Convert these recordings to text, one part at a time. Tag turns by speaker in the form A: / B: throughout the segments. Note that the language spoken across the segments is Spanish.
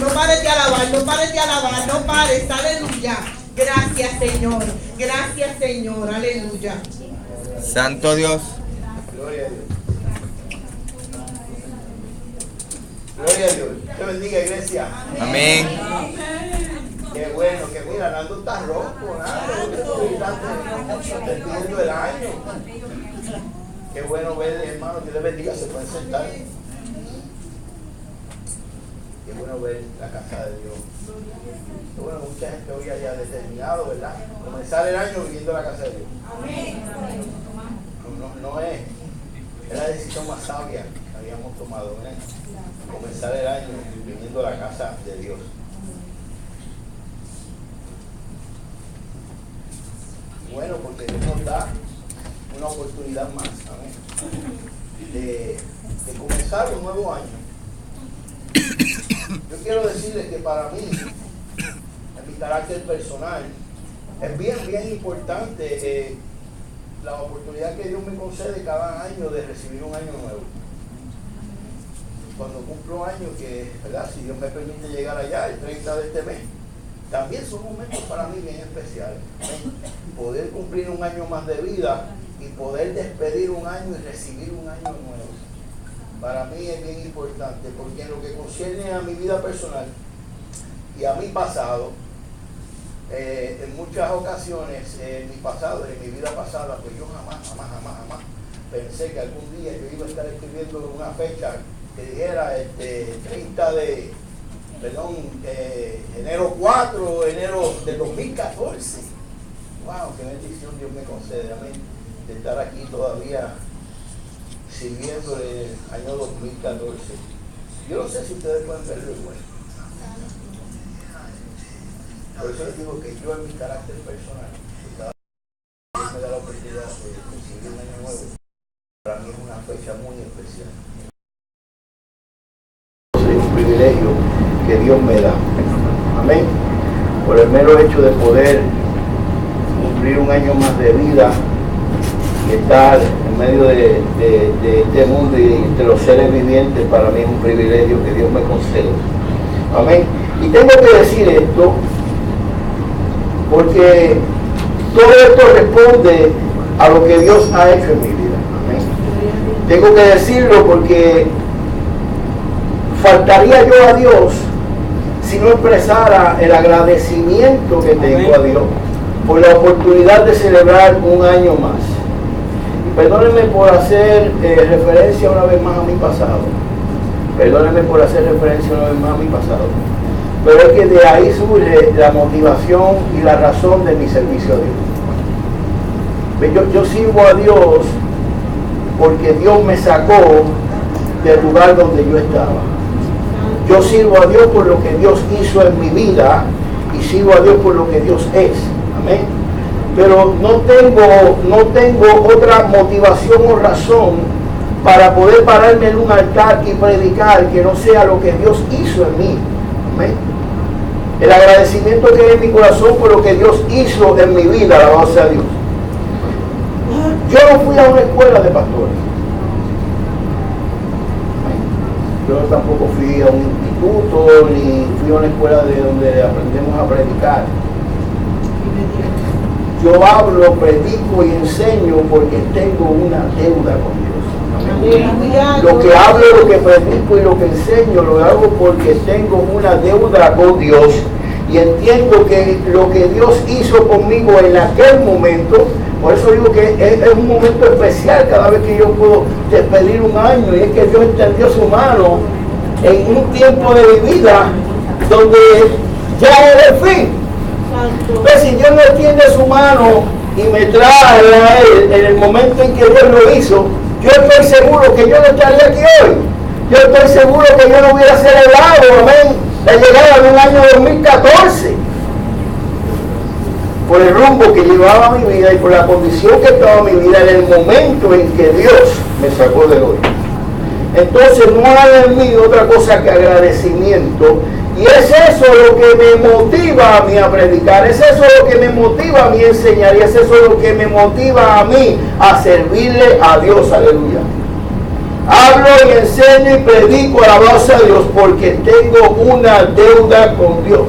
A: no pares de alabar, no pares de alabar, no pares, aleluya. Gracias, Señor. Gracias, Señor, aleluya.
B: Santo Dios.
C: Gloria a Dios. Gloria a Dios. Te bendiga, iglesia.
B: Amén.
C: Qué bueno, que mira, Nando está rojo, está despidiendo el año. Qué bueno verle, hermano. Dios les bendiga, se pueden sentar. Qué bueno ver la casa de Dios. Qué bueno, mucha gente hoy haya determinado, ¿verdad? Comenzar el año viviendo la casa de Dios. No es la decisión más sabia que habíamos tomado, ¿verdad? Comenzar el año viviendo la casa de Dios. Bueno, porque Dios nos da una oportunidad más, ¿sabes? De comenzar un nuevo año. Yo quiero decirles que para mí, en mi carácter personal, es bien importante la oportunidad que Dios me concede cada año de recibir un año nuevo. Cuando cumplo años, que, ¿verdad? Si Dios me permite llegar allá, el 30 de este mes, también son momentos para mí bien especiales. Poder cumplir un año más de vida y poder despedir un año y recibir un año nuevo. Para mí es bien importante, porque en lo que concierne a mi vida personal y a mi pasado, en muchas ocasiones, en mi pasado, en mi vida pasada, pues yo jamás pensé que algún día yo iba a estar escribiendo una fecha que dijera enero 4, enero del 2014. Wow, qué bendición Dios me concede, amén, de estar aquí todavía sirviendo en el año 2014. Yo no sé si ustedes pueden verlo igual. Por eso les digo que yo, en mi carácter personal, cada vez me da la oportunidad de recibir un año nuevo, para mí es una fecha muy especial. Es un privilegio que Dios me da. Amén. Por el mero hecho de poder cumplir un año más de vida y estar en medio de este mundo y entre los seres vivientes, para mí es un privilegio que Dios me concede. Amén. Y tengo que decir esto porque todo esto responde a lo que Dios ha hecho en mi vida. Amén. Tengo que decirlo porque faltaría yo a Dios si no expresara el agradecimiento que tengo a Dios por la oportunidad de celebrar un año más. Y perdónenme por hacer referencia una vez más a mi pasado. Perdónenme por hacer referencia una vez más a mi pasado. Pero es que de ahí surge la motivación y la razón de mi servicio a Dios. Yo sirvo a Dios porque Dios me sacó del lugar donde yo estaba. Yo sirvo a Dios por lo que Dios hizo en mi vida y sirvo a Dios por lo que Dios es. Amén. Pero no tengo otra motivación o razón para poder pararme en un altar y predicar que no sea lo que Dios hizo en mí. Amén. El agradecimiento que hay en mi corazón por lo que Dios hizo en mi vida, alabado sea Dios. Yo no fui a una escuela de pastores. Yo tampoco fui a un instituto, ni fui a una escuela de donde aprendemos a predicar. Yo hablo, predico y enseño porque tengo una deuda con Dios. Lo que hablo, lo que predico y lo que enseño lo hago porque tengo una deuda con Dios y entiendo que lo que Dios hizo conmigo en aquel momento, por eso digo que es un momento especial cada vez que yo puedo despedir un año, y es que Dios extendió su mano en un tiempo de mi vida donde ya era el fin. Pues si Dios no extiende su mano y me trae a Él en el momento en que Dios lo hizo, yo estoy seguro que yo no estaría aquí hoy. Yo estoy seguro que yo no hubiera celebrado, amén, la llegada de un año 2014. Por el rumbo que llevaba mi vida y por la condición que estaba mi vida en el momento en que Dios me sacó del hoyo. Entonces no hay en mí otra cosa que agradecimiento. Y es eso lo que me motiva a mí a predicar, es eso lo que me motiva a mí a enseñar, y es eso lo que me motiva a mí a servirle a Dios, aleluya. Hablo y enseño y predico, alabado sea Dios, porque tengo una deuda con Dios.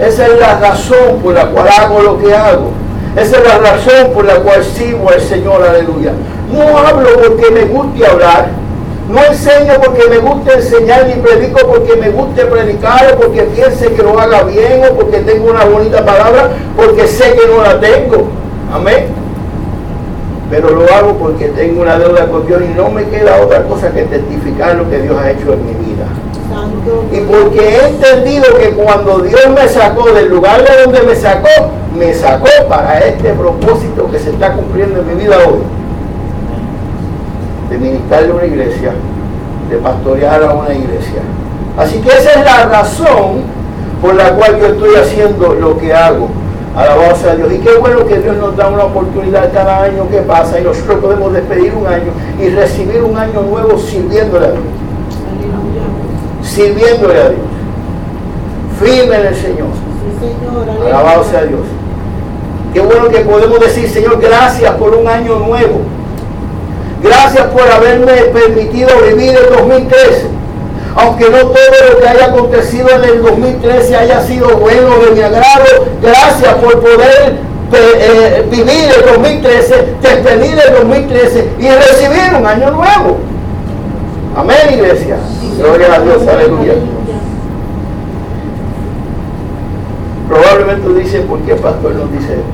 C: Esa es la razón por la cual hago lo que hago. Esa es la razón por la cual sirvo al Señor, aleluya. No hablo porque me guste hablar. No enseño porque me guste enseñar, ni predico porque me guste predicar, o porque piense que lo haga bien, o porque tengo una bonita palabra, porque sé que no la tengo. Amén. Pero lo hago porque tengo una deuda con Dios y no me queda otra cosa que testificar lo que Dios ha hecho en mi vida. Y porque he entendido que cuando Dios me sacó del lugar de donde me sacó para este propósito que se está cumpliendo en mi vida hoy. De ministrarle a una iglesia, de pastorear a una iglesia. Así que esa es la razón por la cual yo estoy haciendo lo que hago. Alabado sea Dios. Y qué bueno que Dios nos da una oportunidad cada año que pasa y nosotros podemos despedir un año y recibir un año nuevo sirviéndole a Dios. Sirviéndole a Dios. Firme en el Señor. Alabado sea Dios. Qué bueno que podemos decir, Señor, gracias por un año nuevo. Gracias por haberme permitido vivir el 2013. Aunque no todo lo que haya acontecido en el 2013 haya sido bueno de mi agrado, gracias por poder vivir el 2013, despedir el 2013 y recibir un año nuevo. Amén, iglesia. Gloria a Dios, aleluya. Probablemente dice, ¿por qué el pastor nos dice esto?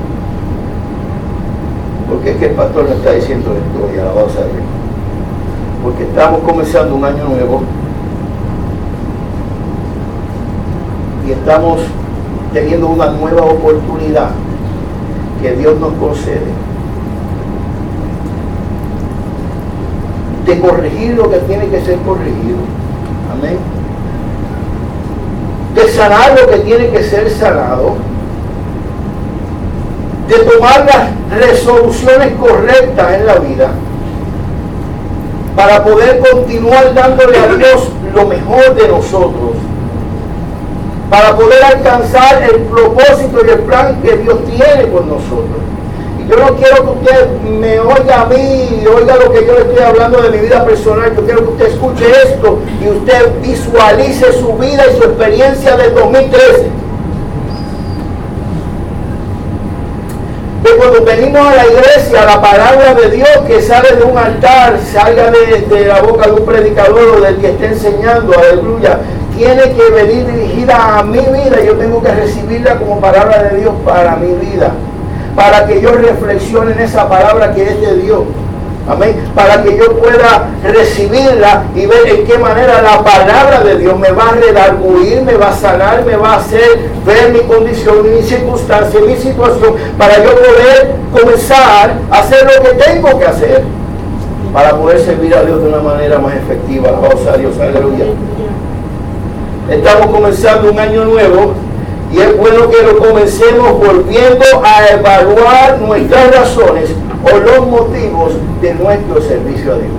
C: Porque es que el pastor nos está diciendo esto y alabado sea Dios. Porque estamos comenzando un año nuevo y estamos teniendo una nueva oportunidad que Dios nos concede de corregir lo que tiene que ser corregido. Amén. De sanar lo que tiene que ser sanado. De tomar las resoluciones correctas en la vida para poder continuar dándole a Dios lo mejor de nosotros, para poder alcanzar el propósito y el plan que Dios tiene con nosotros. Y yo no quiero que usted me oiga a mí y oiga lo que yo le estoy hablando de mi vida personal. Yo quiero que usted escuche esto y usted visualice su vida y su experiencia del 2013. Que cuando venimos a la iglesia, la palabra de Dios que sale de un altar, salga de la boca de un predicador o del que esté enseñando, aleluya, tiene que venir dirigida a mi vida. Yo tengo que recibirla como palabra de Dios para mi vida, para que yo reflexione en esa palabra que es de Dios. Amén. Para que yo pueda recibirla y ver en qué manera la palabra de Dios me va a redarguir, me va a sanar, me va a hacer ver mi condición, mi circunstancia, mi situación, para yo poder comenzar a hacer lo que tengo que hacer para poder servir a Dios de una manera más efectiva. Alabado sea Dios, aleluya. Estamos comenzando un año nuevo y es bueno que lo comencemos volviendo a evaluar nuestras razones o los motivos de nuestro servicio a Dios.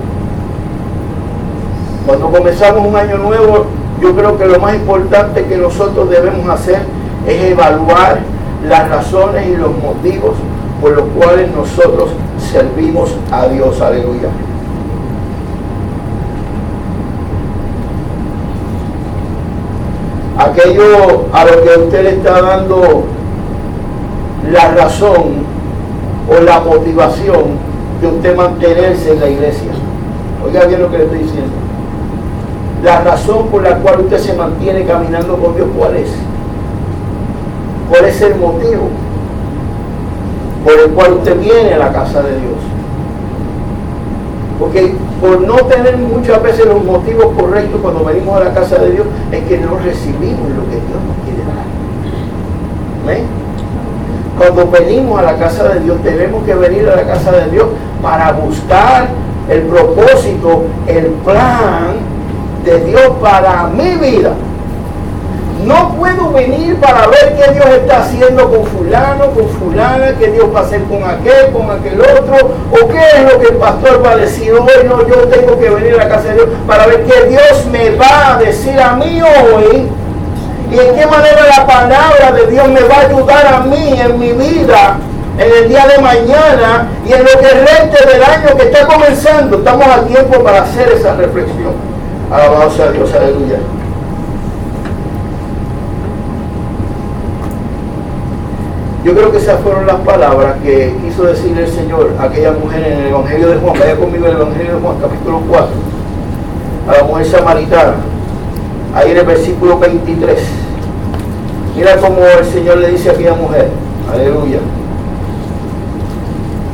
C: Cuando comenzamos un año nuevo, yo creo que lo más importante que nosotros debemos hacer es evaluar las razones y los motivos por los cuales nosotros servimos a Dios. Aleluya. Aquello a lo que usted le está dando la razón o la motivación de usted mantenerse en la iglesia. Oiga bien lo que le estoy diciendo. La razón por la cual usted se mantiene caminando con Dios, ¿cuál es? ¿Cuál es el motivo por el cual usted viene a la casa de Dios? Porque por no tener muchas veces los motivos correctos cuando venimos a la casa de Dios, es que no recibimos lo que Dios nos quiere dar. ¿Amén? Cuando venimos a la casa de Dios, tenemos que venir a la casa de Dios para buscar el propósito, el plan de Dios para mi vida. No puedo venir para ver qué Dios está haciendo con fulano, con fulana, qué Dios va a hacer con aquel otro, o qué es lo que el pastor va a decir hoy. No, yo tengo que venir a la casa de Dios para ver qué Dios me va a decir a mí hoy y en qué manera la palabra de Dios me va a ayudar a mí en mi vida en el día de mañana y en lo que reste del año que está comenzando. Estamos a tiempo para hacer esa reflexión. Alabado sea Dios, aleluya. Yo creo que esas fueron las palabras que quiso decirle el Señor a aquella mujer en el Evangelio de Juan. Vaya conmigo en el Evangelio de Juan, capítulo 4. A la mujer samaritana. Ahí en el versículo 23. Mira cómo el Señor le dice a aquella mujer. Aleluya.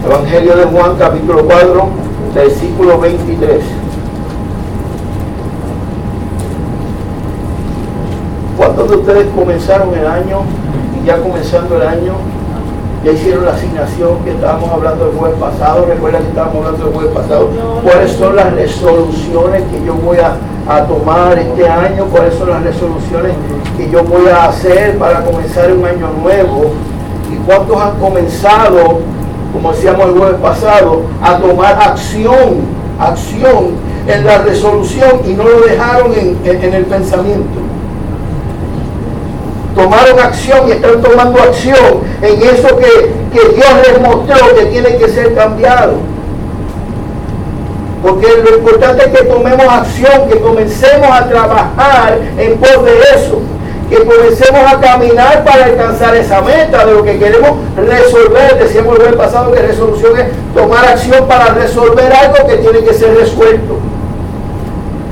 C: Evangelio de Juan, capítulo 4, versículo 23. ¿Cuántos de ustedes comenzaron el año y ya comenzando el año ya hicieron la asignación que estábamos hablando el jueves pasado? ¿Recuerdan que estábamos hablando el jueves pasado? ¿Cuáles son las resoluciones que yo voy a tomar este año? ¿Cuáles son las resoluciones que yo voy a hacer para comenzar un año nuevo? ¿Y cuántos han comenzado, como decíamos el jueves pasado, a tomar acción en la resolución y no lo dejaron en el pensamiento? Tomaron acción y están tomando acción en eso que Dios les mostró que tiene que ser cambiado. Porque lo importante es que tomemos acción, que comencemos a trabajar en pos de eso, que comencemos a caminar para alcanzar esa meta de lo que queremos resolver. Decíamos el pasado que resolución es tomar acción para resolver algo que tiene que ser resuelto.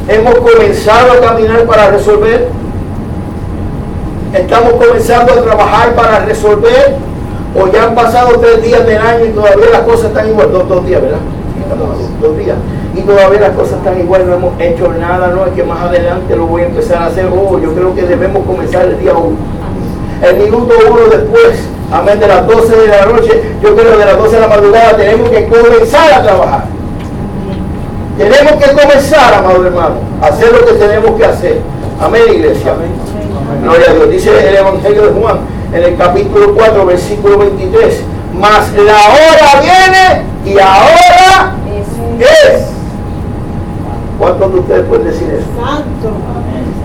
C: Hemos comenzado a caminar para resolver. Estamos comenzando a trabajar para resolver, o ya han pasado 3 días del año y todavía las cosas están igual. 2 días, ¿verdad? 2 días. Y todavía las cosas están igual, no hemos hecho nada. No es que más adelante lo voy a empezar a hacer. Yo creo que debemos comenzar el día 1. El minuto 1 después, amén, de las 12 de la noche, yo creo que de las 12 de la madrugada tenemos que comenzar a trabajar. Tenemos que comenzar, amado hermano, a hacer lo que tenemos que hacer. Amén, iglesia. Amén. Gloria a Dios. Dice el Evangelio de Juan en el capítulo 4, versículo 23. Mas la hora viene y ahora es. ¿Cuántos de ustedes pueden decir eso?
A: Santo.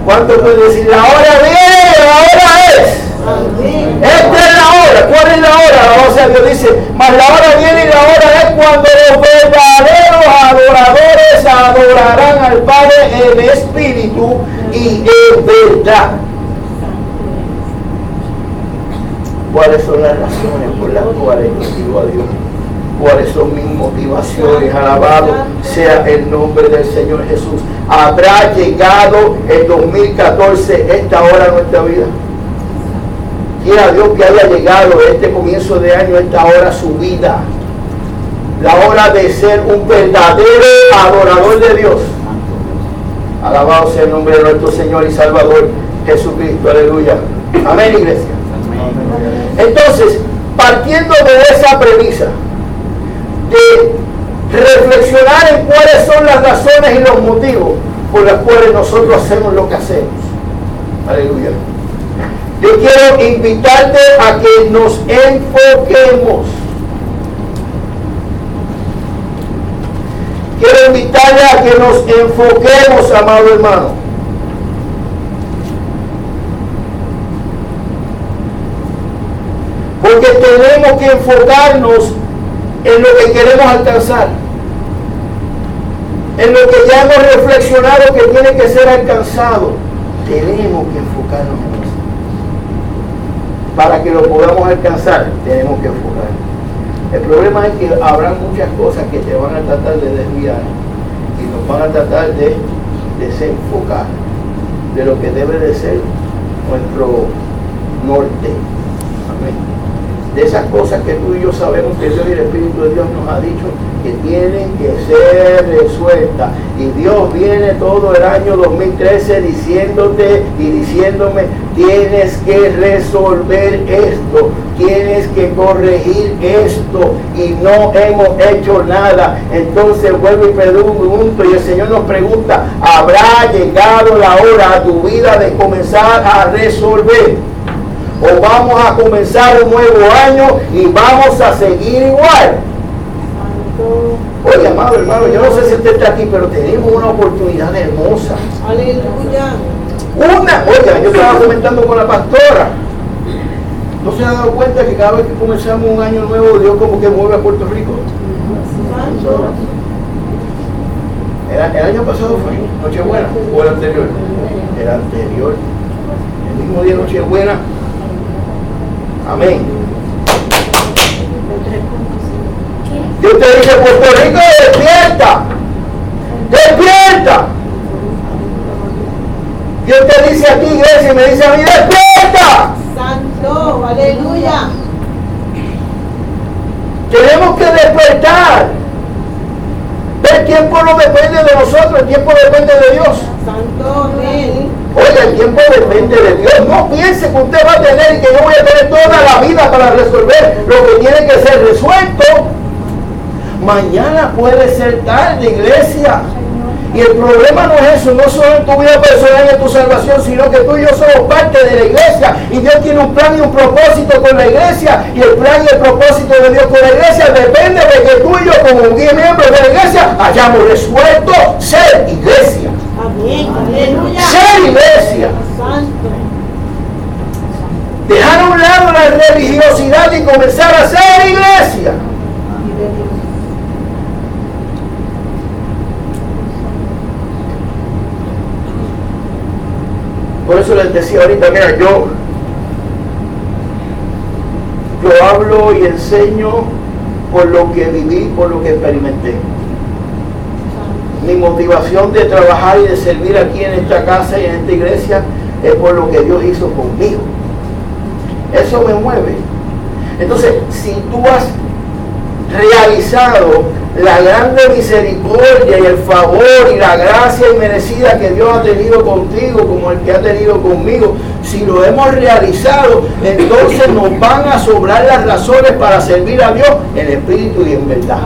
C: ¿Cuántos pueden decir la hora viene y la hora es?
A: Amén.
C: Esta es la hora. ¿Cuál es la hora? O sea, Dios dice, mas la hora viene y la hora es cuando los verdaderos adoradores adorarán al Padre en espíritu y en verdad. ¿Cuáles son las razones por las cuales yo digo a Dios? ¿Cuáles son mis motivaciones? Alabado sea el nombre del Señor Jesús. ¿Habrá llegado el 2014 esta hora a nuestra vida? Quiera Dios que haya llegado este comienzo de año, esta hora a su vida. La hora de ser un verdadero adorador de Dios. Alabado sea el nombre de nuestro Señor y Salvador Jesucristo. Aleluya. Amén, iglesia. Entonces, partiendo de esa premisa, de reflexionar en cuáles son las razones y los motivos por los cuales nosotros hacemos lo que hacemos. Aleluya. Yo quiero invitarte a que nos enfoquemos. Quiero invitarle a que nos enfoquemos, amado hermano. Porque tenemos que enfocarnos en lo que queremos alcanzar. En lo que ya hemos reflexionado que tiene que ser alcanzado. Tenemos que enfocarnos en eso. Para que lo podamos alcanzar, tenemos que enfocarnos. El problema es que habrá muchas cosas que te van a tratar de desviar y nos van a tratar de desenfocar de lo que debe de ser nuestro norte. Amén. De esas cosas que tú y yo sabemos que Dios y el Espíritu de Dios nos ha dicho que tienen que ser resueltas. Y Dios viene todo el año 2013 diciéndote y diciéndome, tienes que resolver esto, tienes que corregir esto, y no hemos hecho nada. Entonces vuelvo y pregunto, y el Señor nos pregunta, ¿habrá llegado la hora a tu vida de comenzar a resolver? ¿O vamos a comenzar un nuevo año y vamos a seguir igual? Oye, amado hermano, yo no sé si usted está aquí, pero tenemos una oportunidad hermosa.
A: Aleluya.
C: Oiga, yo estaba comentando con la pastora ¿No se han dado cuenta que cada vez que comenzamos un año nuevo, Dios como que mueve a Puerto Rico? El año pasado fue Nochebuena, o el anterior. El anterior. El mismo día de Nochebuena. Amén. Dios te dice, Puerto Rico, despierta. Despierta. Dios te dice aquí, iglesia, y me dice a mí, despierta.
A: Santo, aleluya.
C: Tenemos que despertar. El tiempo no depende de nosotros, el tiempo depende de Dios.
A: Santo, amén.
C: Oye, el tiempo depende de Dios. No piense que usted va a tener y que yo voy a tener toda la vida para resolver lo que tiene que ser resuelto. Mañana puede ser tarde, iglesia. Y el problema no es eso, no solo en tu vida personal y en tu salvación, sino que tú y yo somos parte de la iglesia. Y Dios tiene un plan y un propósito con la iglesia. Y el plan y el propósito de Dios con la iglesia depende de que tú y yo, como miembros de la iglesia, hayamos resuelto ser iglesia.
A: Amén, aleluya.
C: Ser iglesia.
A: Santo.
C: Dejar a un lado la religiosidad y comenzar a ser iglesia. Por eso les decía ahorita, mira, yo hablo y enseño por lo que viví, por lo que experimenté. Mi motivación de trabajar y de servir aquí en esta casa y en esta iglesia es por lo que Dios hizo conmigo. Eso me mueve. Entonces, si tú has realizado la grande misericordia y el favor y la gracia inmerecida que Dios ha tenido contigo como el que ha tenido conmigo, si lo hemos realizado, entonces nos van a sobrar las razones para servir a Dios en espíritu y en verdad.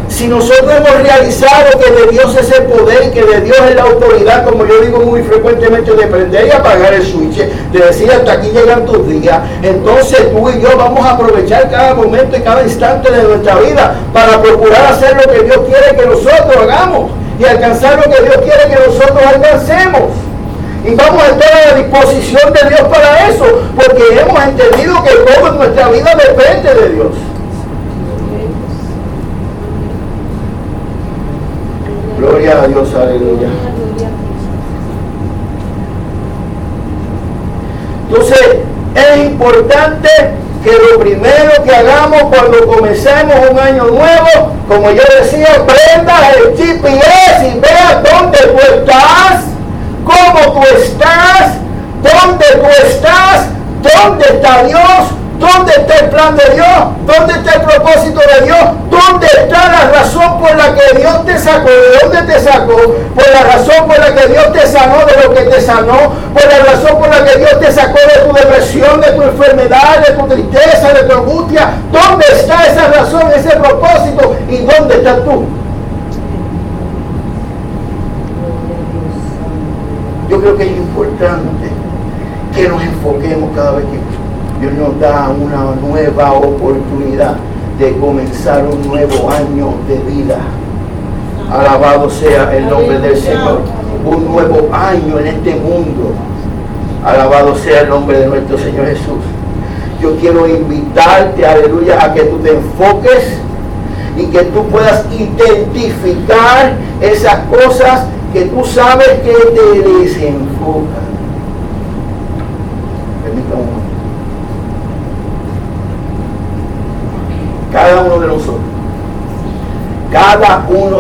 C: Si nosotros hemos realizado que de Dios es el poder y que de Dios es la autoridad, como yo digo muy frecuentemente, de prender y apagar el switch, de decir hasta aquí llegan tus días, entonces tú y yo vamos a aprovechar cada momento y cada instante de nuestra vida para procurar hacer lo que Dios quiere que nosotros hagamos y alcanzar lo que Dios quiere que nosotros alcancemos. Y vamos a estar a la disposición de Dios para eso, porque hemos entendido que todo en nuestra vida depende de Dios. Gloria a Dios, aleluya. Entonces, es importante que lo primero que hagamos cuando comencemos un año nuevo, como yo decía, prenda el GPS y vea dónde tú estás, cómo tú estás, dónde tú estás, dónde está Dios, dónde está el plan de Dios, dónde está el propósito de Dios, dónde está la razón por la que Dios te sacó, de dónde te sacó, por la razón por la que Dios te sanó de lo que te sanó, por la razón por la que Dios te sacó de tu depresión, de tu enfermedad, de tu tristeza, de tu angustia. ¿Dónde está esa razón, ese propósito? ¿Y dónde estás tú? Yo creo que es importante que nos enfoquemos cada vez que Dios nos da una nueva oportunidad de comenzar un nuevo año de vida. Alabado sea el nombre del Señor. Un nuevo año en este mundo. Alabado sea el nombre de nuestro Señor Jesús. Yo quiero invitarte, aleluya, a que tú te enfoques y que tú puedas identificar esas cosas que tú sabes que te desenfocan. Permítame un momento. Cada uno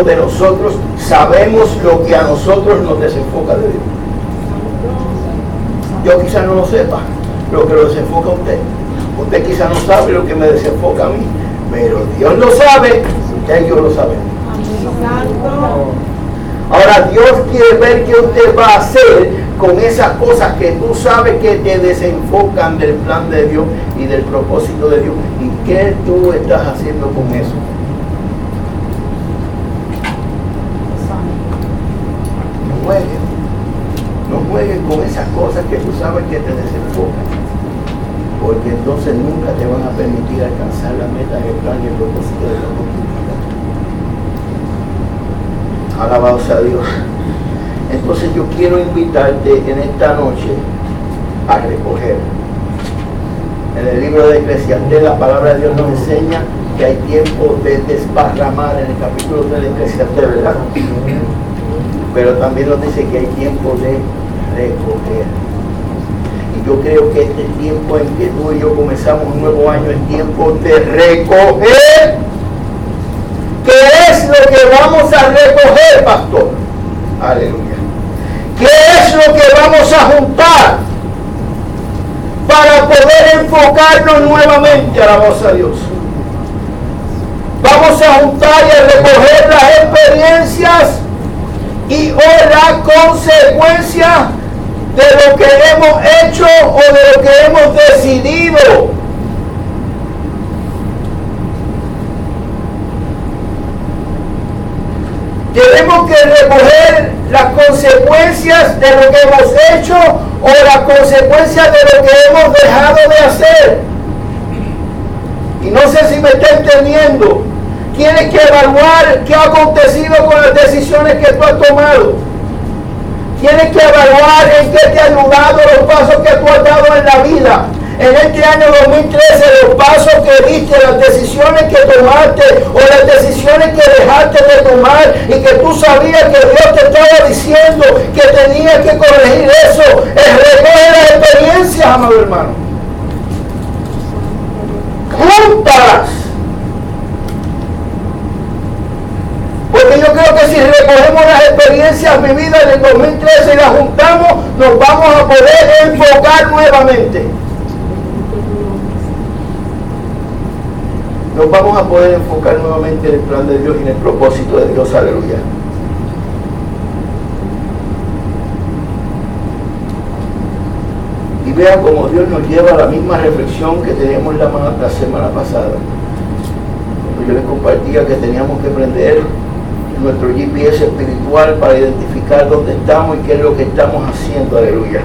C: de nosotros sabemos lo que a nosotros nos desenfoca de Dios. Yo quizás no lo sepa, lo que lo desenfoca a usted. Usted quizás no sabe lo que me desenfoca a mí, pero Dios lo sabe, usted y yo lo sabemos. Ahora Dios quiere ver qué usted va a hacer con esas cosas que tú sabes que te desenfocan del plan de Dios y del propósito de Dios. ¿Y qué tú estás haciendo con eso? No juegues con esas cosas que tú sabes que te desenfocan, porque entonces nunca te van a permitir alcanzar la meta, el plan y el propósito de Dios. Alabado sea Dios. Entonces yo quiero invitarte en esta noche a recoger En el libro de Eclesiastés la palabra de Dios nos enseña que hay tiempo de desparramar en el capítulo 3 de Eclesiastés, ¿verdad? Pero también nos dice que hay tiempo de recoger. Y yo creo que este tiempo en que tú y yo comenzamos un nuevo año es tiempo de recoger. ¿Qué es lo que vamos a recoger, pastor? Aleluya. ¿Qué es lo que vamos a juntar para poder enfocarnos nuevamente a la voz de Dios? Vamos a juntar y a recoger las experiencias y o la consecuencia de lo que hemos hecho o de lo que hemos decidido. Tenemos que recoger las consecuencias de lo que hemos hecho o las consecuencias de lo que hemos dejado de hacer. Y no sé si me está entendiendo. Tienes que evaluar qué ha acontecido con las decisiones que tú has tomado. Tienes que evaluar en qué te ha ayudado los pasos que tú has dado en la vida. En este año 2013, los pasos que diste, las decisiones que tomaste o las decisiones que dejaste de tomar y que tú sabías que Dios te estaba diciendo que tenías que corregir eso, recoge las experiencias, amado hermano. Júntalas. Porque yo creo que si recogemos las experiencias vividas en el 2013 y las juntamos, nos vamos a poder enfocar nuevamente. Nos vamos a poder enfocar nuevamente en el plan de Dios y en el propósito de Dios. Aleluya. Y vea cómo Dios nos lleva a la misma reflexión que teníamos la semana pasada. Yo les compartía que teníamos que prender nuestro GPS espiritual para identificar dónde estamos y qué es lo que estamos haciendo. Aleluya.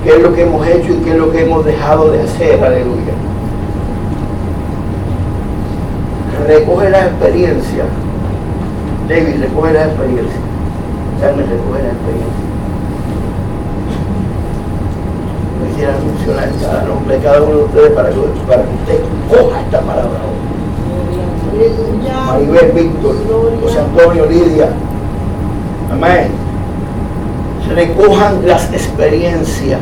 C: Qué es lo que hemos hecho y qué es lo que hemos dejado de hacer. Aleluya. Recoge las experiencias. David, recoge las experiencias. Carmen, recoge las experiencias. Yo quisiera mencionar cada nombre de cada uno de ustedes para que usted coja esta palabra hoy. Maribel, Víctor, José Antonio, Lidia. Amén. Recojan las experiencias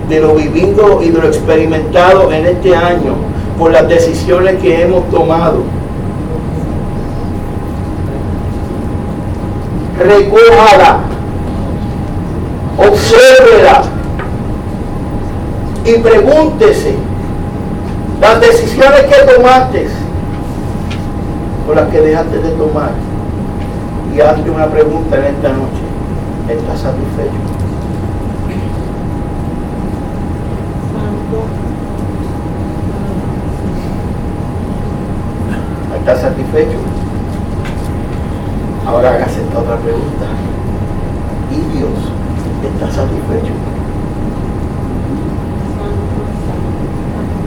C: de lo vivido y de lo experimentado en este año por las decisiones que hemos tomado. Recójala, obsérvela y pregúntese las decisiones que tomaste o las que dejaste de tomar, y hazte una pregunta en esta noche: ¿estás satisfecho? ¿Estás satisfecho? Ahora hágase esta otra pregunta: ¿y Dios está satisfecho?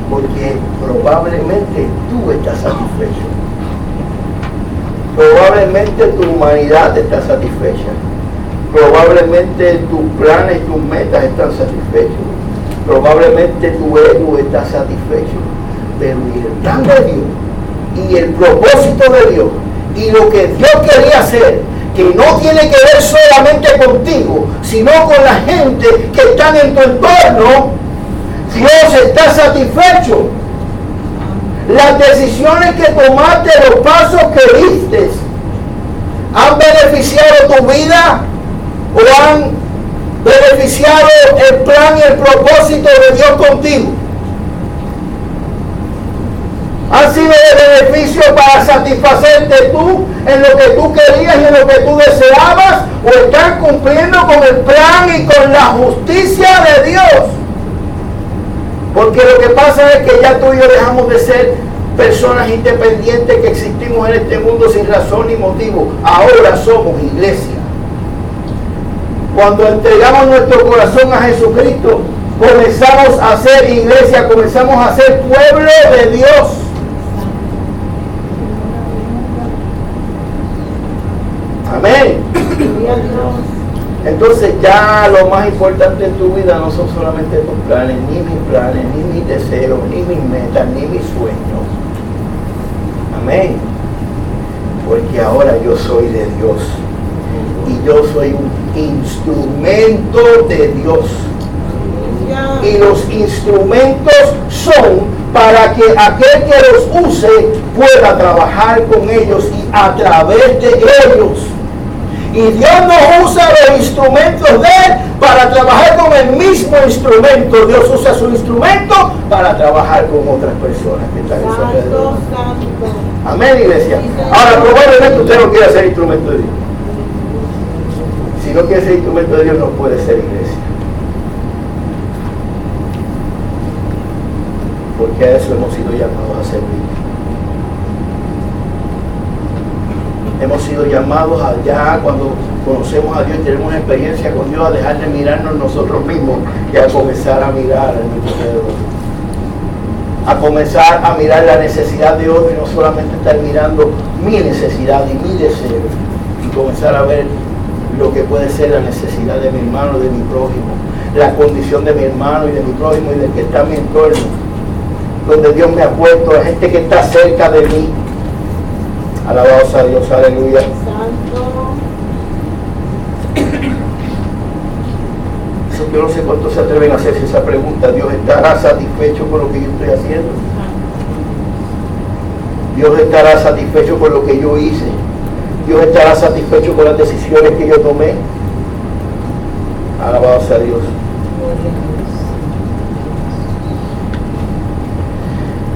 C: Porque probablemente tú estás satisfecho. Probablemente tu humanidad está satisfecha. Probablemente tus planes, tus metas están satisfechos. Probablemente tu ego está satisfecho. Pero el plan de Dios y el propósito de Dios y lo que Dios quería hacer, que no tiene que ver solamente contigo, sino con la gente que están en tu entorno, Dios está satisfecho. Las decisiones que tomaste, los pasos que diste, ¿han beneficiado tu vida o han beneficiado el plan y el propósito de Dios contigo? ¿Han sido de beneficio para satisfacerte tú en lo que tú querías y en lo que tú deseabas? ¿O están cumpliendo con el plan y con la justicia de Dios? Porque lo que pasa es que ya tú y yo dejamos de ser personas independientes que existimos en este mundo sin razón ni motivo. Ahora somos iglesia. Cuando entregamos nuestro corazón a Jesucristo, comenzamos a ser iglesia, comenzamos a ser pueblo de Dios. Amén. Entonces ya lo más importante en tu vida no son solamente tus planes, ni mis deseos, ni mis metas, ni mis sueños. Amén. Porque ahora yo soy de Dios. Y yo soy un instrumento de Dios. Y los instrumentos son para que aquel que los use pueda trabajar con ellos y a través de ellos. Y Dios no usa los instrumentos de Él para trabajar con el mismo instrumento. Dios usa su instrumento para trabajar con otras personas que están en su alrededor. Amén, iglesia. Ahora, probablemente usted no quiera ser instrumento de Dios. Si no quiere ser instrumento de Dios, no puede ser iglesia. Porque a eso hemos sido llamados a servir. Hemos sido llamados allá cuando conocemos a Dios y tenemos una experiencia con Dios, a dejar de mirarnos nosotros mismos y a comenzar a mirar a nuestro alrededor. A comenzar a mirar la necesidad de otro y no solamente estar mirando mi necesidad y mi deseo, y comenzar a ver lo que puede ser la necesidad de mi hermano, de mi prójimo, la condición de mi hermano y de mi prójimo y del que está en mi entorno, donde Dios me ha puesto, la gente que está cerca de mí. Alabados a Dios, aleluya. Eso yo no sé cuántos se atreven a hacerse esa pregunta. ¿Dios estará satisfecho con lo que yo estoy haciendo? ¿Dios estará satisfecho con lo que yo hice? ¿Dios estará satisfecho con las decisiones que yo tomé? Alabados a Dios.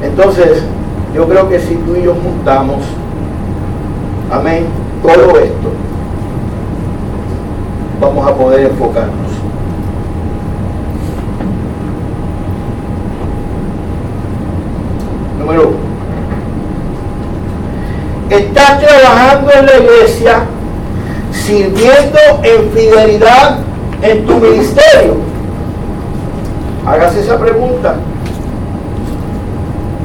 C: Entonces, yo creo que si tú y yo juntamos, amén, todo esto, vamos a poder enfocarnos. Número 1. Estás trabajando en la iglesia, sirviendo en fidelidad en tu ministerio. Hágase esa pregunta.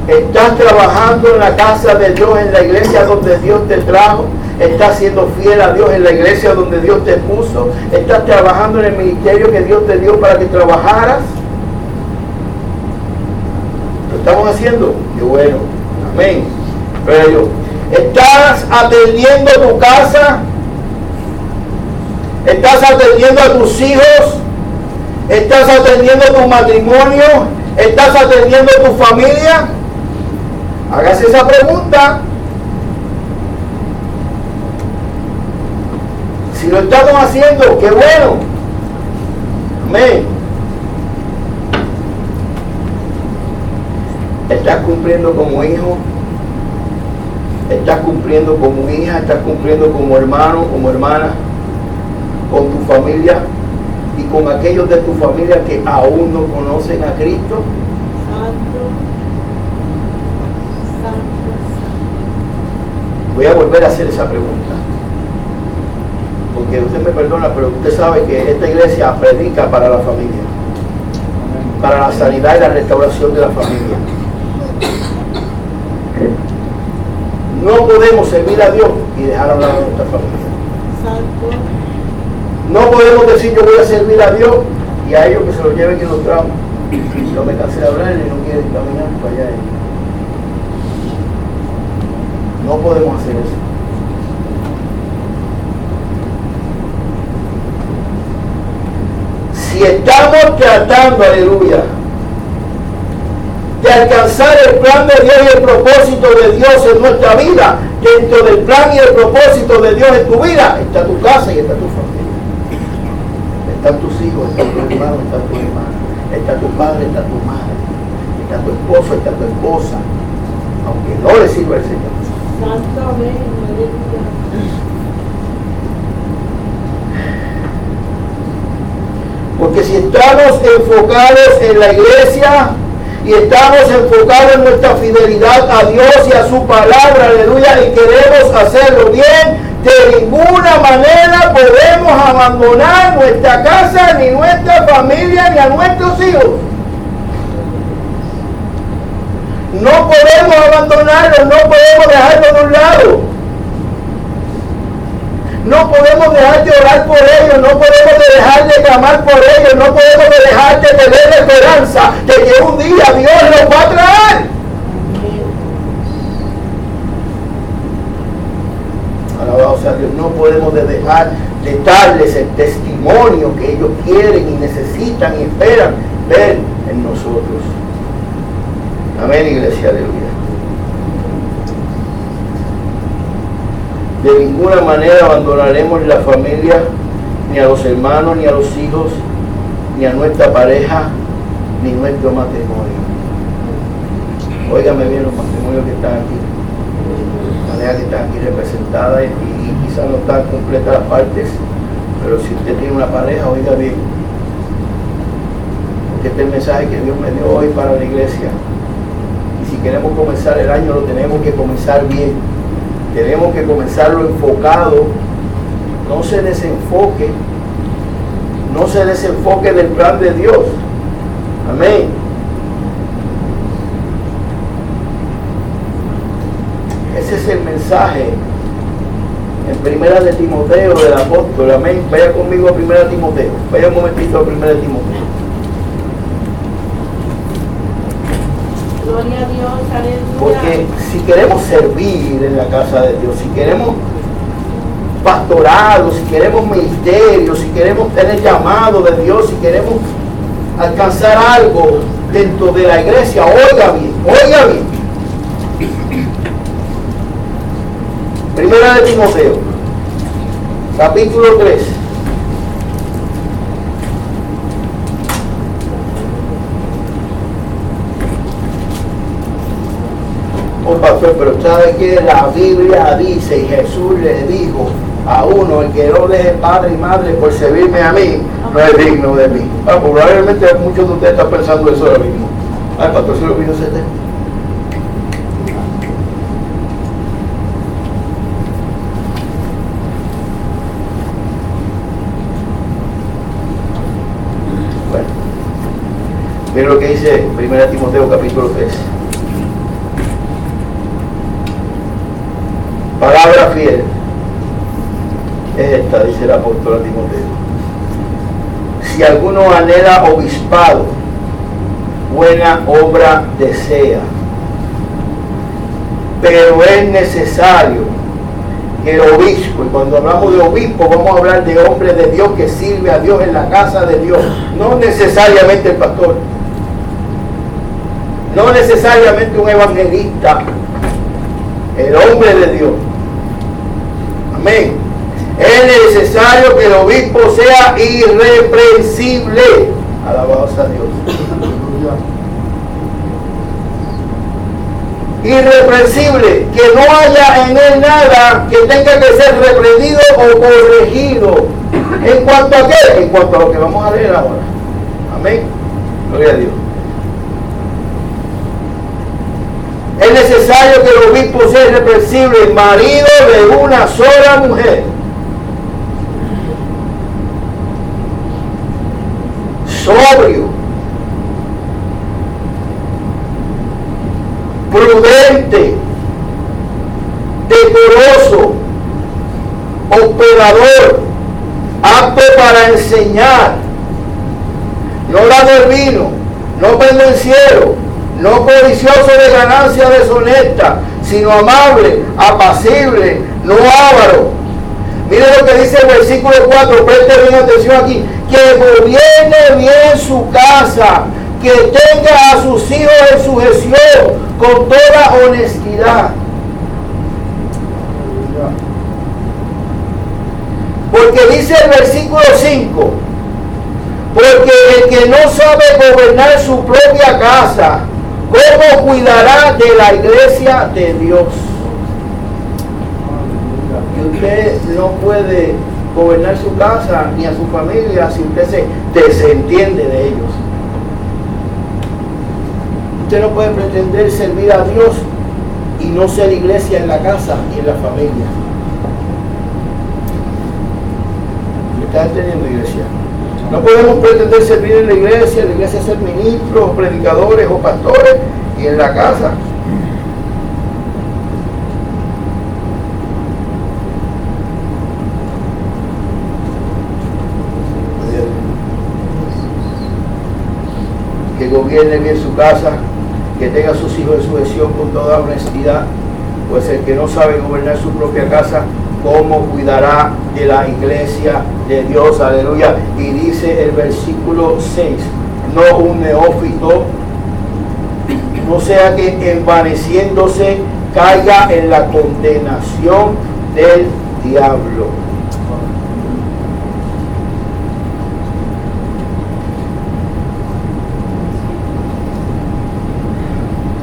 C: ¿Estás trabajando en la casa de Dios, en la iglesia donde Dios te trajo? ¿Estás siendo fiel a Dios en la iglesia donde Dios te puso? ¿Estás trabajando en el ministerio que Dios te dio para que trabajaras? ¿Lo estamos haciendo? ¡Qué bueno! Amén. Pero ¿estás atendiendo tu casa? ¿Estás atendiendo a tus hijos? ¿Estás atendiendo tu matrimonio? ¿Estás atendiendo a tu familia? Hágase esa pregunta. Si lo estamos haciendo, qué bueno. Amén. ¿Estás cumpliendo como hijo? ¿Estás cumpliendo como hija? ¿Estás cumpliendo como hermano, como hermana? ¿Con tu familia? Y con aquellos de tu familia que aún no conocen a Cristo. Voy a volver a hacer esa pregunta, porque usted me perdona, pero usted sabe que esta iglesia predica para la familia, para la sanidad y la restauración de la familia. No podemos servir a Dios y dejar hablar a nuestra familia. No podemos decir yo voy a servir a Dios y a ellos que se los lleven y los traen. Yo me cansé de hablar y no quieren caminar para allá. No podemos hacer eso. Si estamos tratando, aleluya, de alcanzar el plan de Dios y el propósito de Dios en nuestra vida, dentro del plan y el propósito de Dios en tu vida, está tu casa y está tu familia. Están tus hijos, está tu hermano, está tu hermana, está tu padre, está tu madre, está tu esposo, está tu esposa, aunque no le sirva el Señor. Porque si estamos enfocados en la iglesia y estamos enfocados en nuestra fidelidad a Dios y a su palabra, aleluya, y queremos hacerlo bien, de ninguna manera podemos abandonar nuestra casa, ni nuestra familia, ni a nuestros hijos. No podemos abandonarlos, no podemos dejarlos de un lado. No podemos dejar de orar por ellos, no podemos dejar de clamar por ellos, no podemos dejar de tener la esperanza de que un día Dios los va a traer. Alabado sea Dios, no podemos dejar de darles el testimonio que ellos quieren y necesitan y esperan ver en nosotros. Amén, iglesia, aleluya. De ninguna manera abandonaremos la familia, ni a los hermanos, ni a los hijos, ni a nuestra pareja, ni nuestro matrimonio. Óigame bien los matrimonios que están aquí, las parejas que están aquí representadas, y quizás no están completas las partes, pero si usted tiene una pareja, oiga bien, porque este es el mensaje que Dios me dio hoy para la iglesia. Y si queremos comenzar el año, lo tenemos que comenzar bien. Tenemos que comenzarlo enfocado. No se desenfoque del plan de Dios. Amén. Ese es el mensaje en Primera de Timoteo del apóstol. Amén. Vaya conmigo a Primera de Timoteo. Vaya un momentito a Primera de Timoteo.
A: Gloria a Dios, aleluya.
C: Porque si queremos servir en la casa de Dios, si queremos pastorado, si queremos ministerio, si queremos tener llamado de Dios, si queremos alcanzar algo dentro de la iglesia, oiga bien. Primera de Timoteo, capítulo 3. Oh, pastor, pero ¿sabe qué? La Biblia dice, y Jesús le dijo a uno: el que no deje padre y madre por servirme a mí, no es digno de mí. Probablemente muchos de ustedes están pensando eso ahora mismo. Ay, pastor, ¿se lo vino ese tema? Bueno, miren lo que dice 1 Timoteo capítulo 3. Palabra fiel es esta, dice el apóstol a Timoteo: si alguno anhela obispado, buena obra desea, pero es necesario que el obispo, y cuando hablamos de obispo vamos a hablar de hombre de Dios que sirve a Dios en la casa de Dios, no necesariamente el pastor, no necesariamente un evangelista, el hombre de Dios. Amén. Es necesario que el obispo sea irreprensible. Alabado sea Dios. Irreprensible, que no haya en él nada que tenga que ser reprendido o corregido. ¿En cuanto a qué? En cuanto a lo que vamos a leer ahora. Amén. Gloria a Dios. Es necesario que el obispo sea irreprensible, marido de una sola mujer, sobrio, prudente, decoroso, hospedador, apto para enseñar, no dado el vino, no pendenciero, no codicioso de ganancia deshonesta, sino amable, apacible, no avaro. Mire lo que dice el versículo 4, preste bien atención aquí: que gobierne bien su casa, que tenga a sus hijos en sujeción con toda honestidad. Porque dice el versículo 5, porque el que no sabe gobernar su propia casa, ¿cómo cuidará de la iglesia de Dios? Y usted no puede gobernar su casa ni a su familia si usted se desentiende de ellos. Usted no puede pretender servir a Dios y no ser iglesia en la casa y en la familia. ¿Me está entendiendo, iglesia? No podemos pretender servir en la iglesia ser ministros, o predicadores o pastores, y en la casa que gobierne bien su casa, que tenga a sus hijos en sujeción con toda honestidad, pues el que no sabe gobernar su propia casa, ¿cómo cuidará de la iglesia de Dios? Aleluya. Y dice el versículo 6, no un neófito, no sea que envaneciéndose caiga en la condenación del diablo.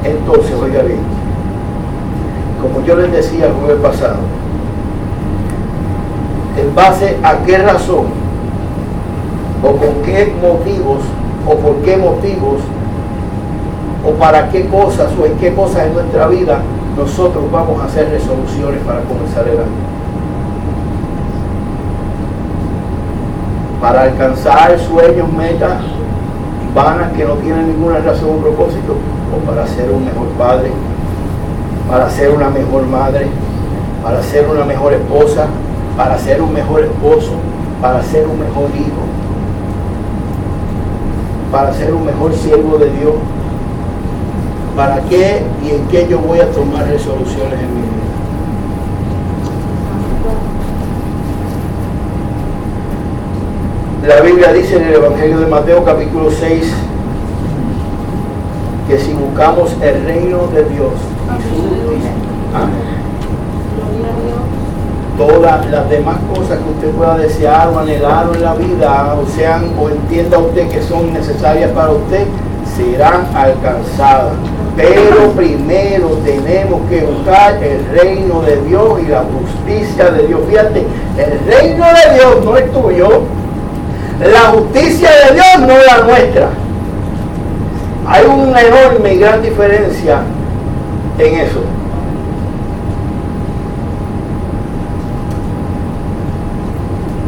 C: Entonces, oiga bien, como yo les decía el jueves pasado, ¿en base a qué razón o con qué motivos o por qué motivos o para qué cosas o en qué cosas en nuestra vida nosotros vamos a hacer resoluciones para comenzar el año? Para alcanzar sueños, metas vanas que no tienen ninguna razón o propósito, o para ser un mejor padre, para ser una mejor madre, para ser una mejor esposa, para ser un mejor esposo, para ser un mejor hijo, para ser un mejor siervo de Dios. ¿Para qué y en qué yo voy a tomar resoluciones en mi vida? La Biblia dice en el Evangelio de Mateo capítulo 6 que si buscamos el reino de Dios y su justicia, todas las demás cosas que usted pueda desear o anhelar en la vida, o sean o entienda usted que son necesarias para usted, serán alcanzadas. Pero primero tenemos que buscar el reino de Dios y la justicia de Dios. Fíjate, el reino de Dios no es tuyo, la justicia de Dios no es la nuestra. Hay una enorme y gran diferencia en eso.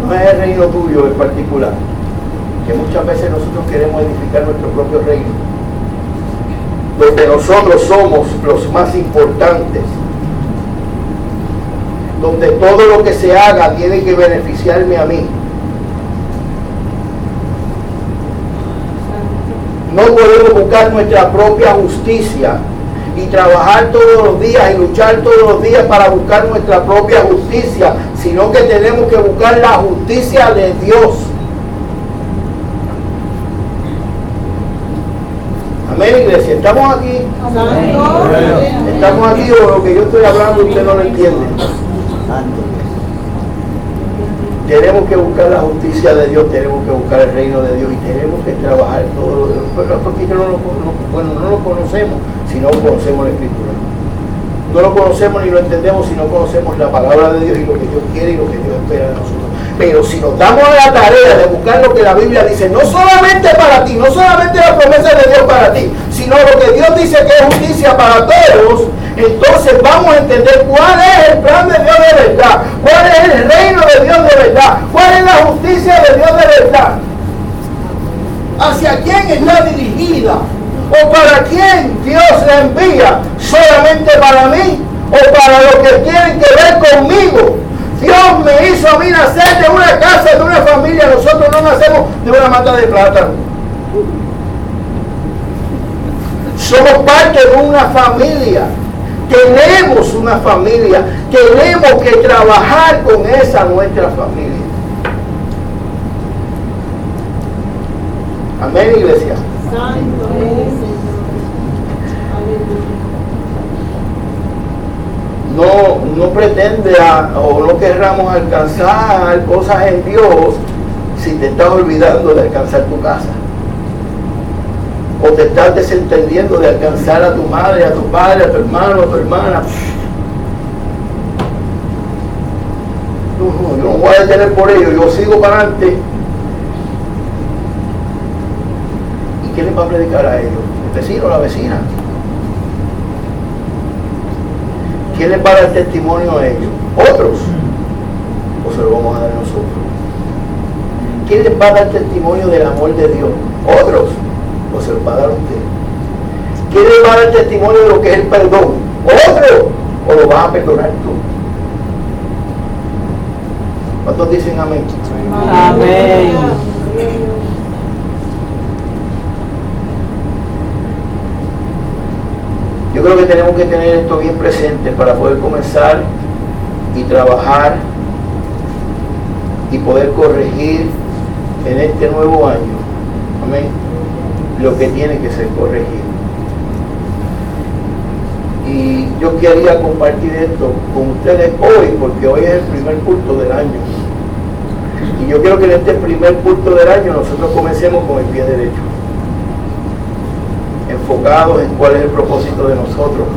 C: No es el reino tuyo en particular, que muchas veces nosotros queremos edificar nuestro propio reino, donde nosotros somos los más importantes, donde todo lo que se haga tiene que beneficiarme a mí. No podemos buscar nuestra propia justicia y trabajar todos los días y luchar todos los días para buscar nuestra propia justicia, sino que tenemos que buscar la justicia de Dios. Amén, iglesia. ¿Estamos aquí? ¿Estamos aquí o lo que yo estoy hablando usted no lo entiende? Tenemos que buscar la justicia de Dios, tenemos que buscar el reino de Dios y tenemos que trabajar todo lo porque no lo conocemos si no conocemos la Escritura. No lo conocemos ni lo entendemos si no conocemos la palabra de Dios y lo que Dios quiere y lo que Dios espera de nosotros. Pero si nos damos a la tarea de buscar lo que la Biblia dice, no solamente para ti, no solamente la promesa de Dios para ti, sino lo que Dios dice que es justicia para todos, entonces vamos a entender cuál es el plan de Dios de verdad, cuál es el reino de Dios de verdad, cuál es la justicia de Dios de verdad, hacia quién está dirigida o para quién Dios la envía, solamente para mí o para los que tienen que ver conmigo. Dios me hizo a mí nacer de una casa, de una familia. Nosotros no nacemos de una mata de plátano. Somos parte de una familia. Tenemos una familia. Tenemos que trabajar con esa nuestra familia. Amén, iglesia.
A: Santo es Señor.
C: No pretende o no querramos alcanzar cosas en Dios si te estás olvidando de alcanzar tu casa. O te estás desentendiendo de alcanzar a tu madre, a tu padre, a tu hermano, a tu hermana. Yo no voy a detener por ello, yo sigo para adelante. ¿Y quién les va a predicar a ellos? ¿El vecino o la vecina? ¿Quién les va a dar testimonio a ellos? ¿Otros? ¿O se lo vamos a dar nosotros? ¿Quién les va a dar testimonio del amor de Dios? ¿Otros? ¿O se lo va a dar usted? ¿Quién les va a dar testimonio de lo que es el perdón? ¿Otros? ¿O lo vas a perdonar tú? ¿Cuántos dicen amén?
D: Amén.
C: Yo creo que tenemos que tener esto bien presente para poder comenzar y trabajar y poder corregir en este nuevo año, amén, lo que tiene que ser corregido. Y yo quería compartir esto con ustedes hoy, porque hoy es el primer culto del año. Y yo quiero que en este primer culto del año nosotros comencemos con el pie derecho, enfocados en cuál es el propósito de nosotros